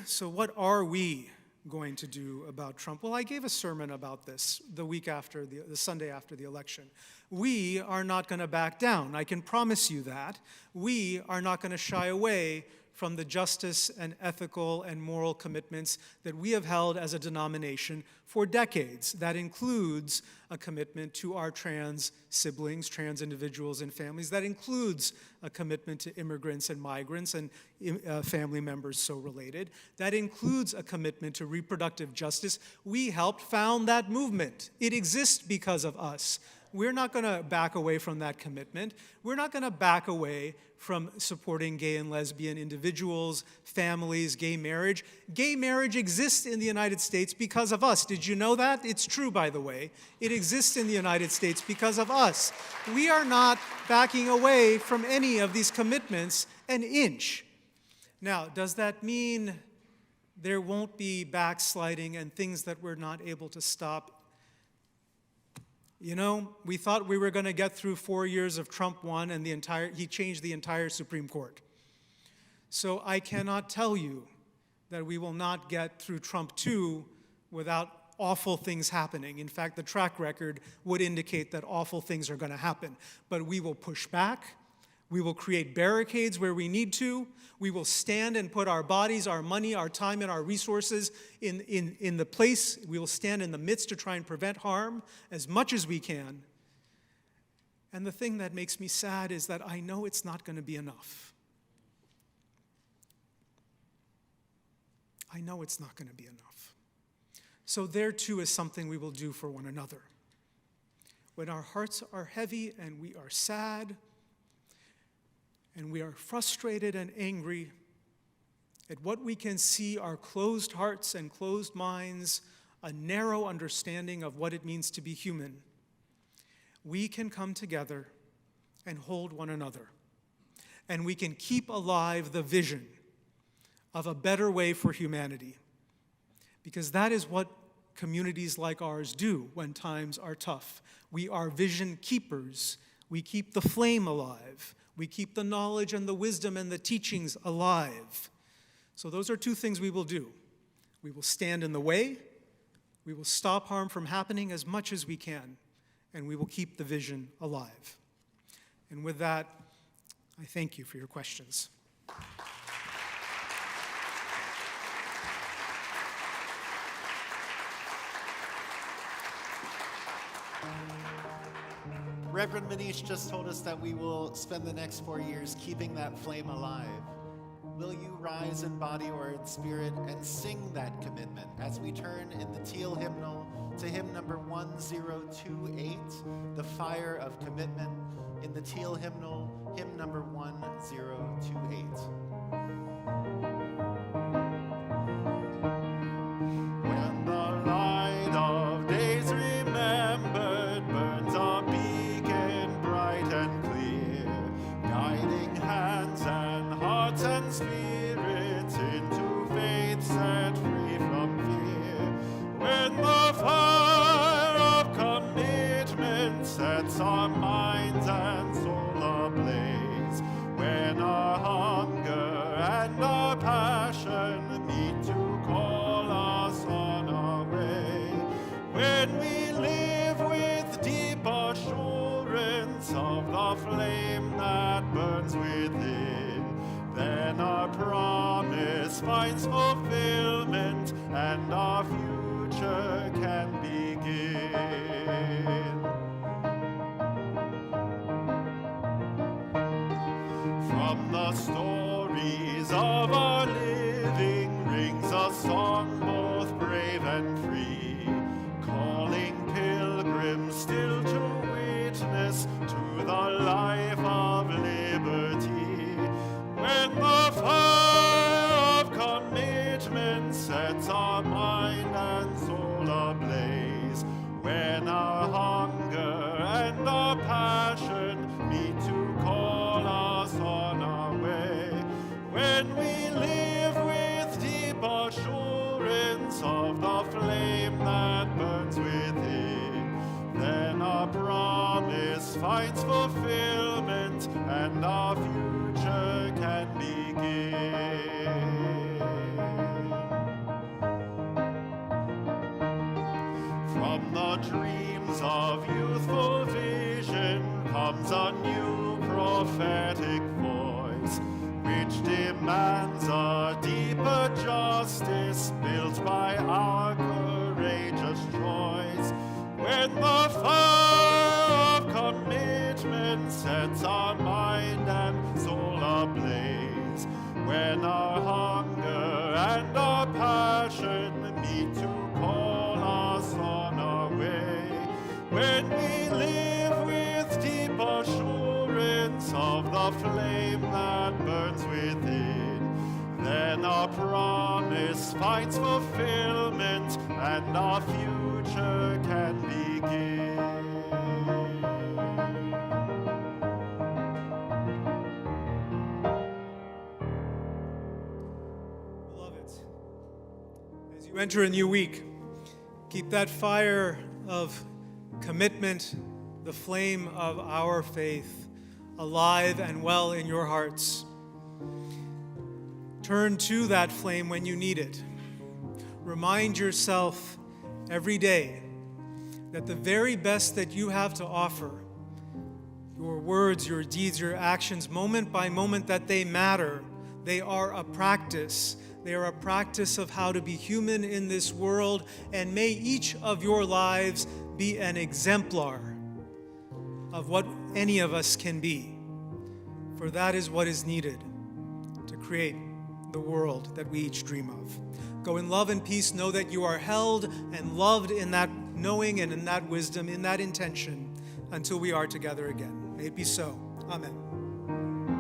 So what are we going to do about Trump? Well, I gave a sermon about this the week after, the Sunday after the election. We are not going to back down. I can promise you that. We are not going to shy away from the justice and ethical and moral commitments that we have held as a denomination for decades. That includes a commitment to our trans siblings, trans individuals and families. That includes a commitment to immigrants and migrants and family members so related. That includes a commitment to reproductive justice. We helped found that movement. It exists because of us. We're not going to back away from that commitment. We're not going to back away from supporting gay and lesbian individuals, families, gay marriage. Gay marriage exists in the United States because of us. Did you know that? It's true, by the way. It exists in the United States because of us. We are not backing away from any of these commitments an inch. Now, does that mean there won't be backsliding and things that we're not able to stop. You know, we thought we were going to get through 4 years of Trump 1 and he changed the entire Supreme Court. So I cannot tell you that we will not get through Trump 2 without awful things happening. In fact, the track record would indicate that awful things are going to happen. But we will push back. We will create barricades where we need to. We will stand and put our bodies, our money, our time, and our resources in the place. We will stand in the midst to try and prevent harm as much as we can. And the thing that makes me sad is that I know it's not going to be enough. I know it's not going to be enough. So there too is something we will do for one another. When our hearts are heavy and we are sad, and we are frustrated and angry at what we can see are closed hearts and closed minds, a narrow understanding of what it means to be human, we can come together and hold one another. And we can keep alive the vision of a better way for humanity. Because that is what communities like ours do when times are tough. We are vision keepers. We keep the flame alive. We keep the knowledge and the wisdom and the teachings alive. So those are two things we will do. We will stand in the way, we will stop harm from happening as much as we can, and we will keep the vision alive. And with that, I thank you for your questions. Reverend Manish just told us that we will spend the next 4 years keeping that flame alive. Will you rise in body or in spirit and sing that commitment as we turn in the teal hymnal to hymn number 1028, The Fire of Commitment, in the teal hymnal, hymn number 1028. When the light of days remembered burns a beacon bright and clear, guiding hands and hearts and spirits into faith set free from fear. When the fire of commitment sets our minds and soul ablaze, when our hunger and our passion meet to call us on our way, when we live with deep assurance of the flame that burns within, then our promise finds fulfillment and our future can begin. From the stories of our living rings a song both brave and free, calling pilgrims still to witness to the life of liberty. When the fire of commitment sets our mind and soul ablaze, when our hunger and our passion meet to call us on our way, when we live with deep assurance of the flame that burns within, then our promise finds fulfillment and our future can begin. From the dreams of youthful vision comes a new prophetic voice, which demands a deeper justice built by our courageous choice. When the fire of commitment sets our mind and soul ablaze, when our hunger and our passion meet to call us on our way, when we live with deep assurance of the flame that burns within, then our promise finds fulfillment and our future can begin. Beloved, You enter a new week. Keep that fire of commitment, the flame of our faith, alive and well in your hearts. Turn to that flame when you need it. Remind yourself every day that the very best that you have to offer, your words, your deeds, your actions, moment by moment, that they matter. They are a practice. They are a practice of how to be human in this world, and may each of your lives be an exemplar of what any of us can be. For that is what is needed to create the world that we each dream of. Go in love and peace. Know that you are held and loved in that knowing and in that wisdom, in that intention, until we are together again. May it be so. Amen.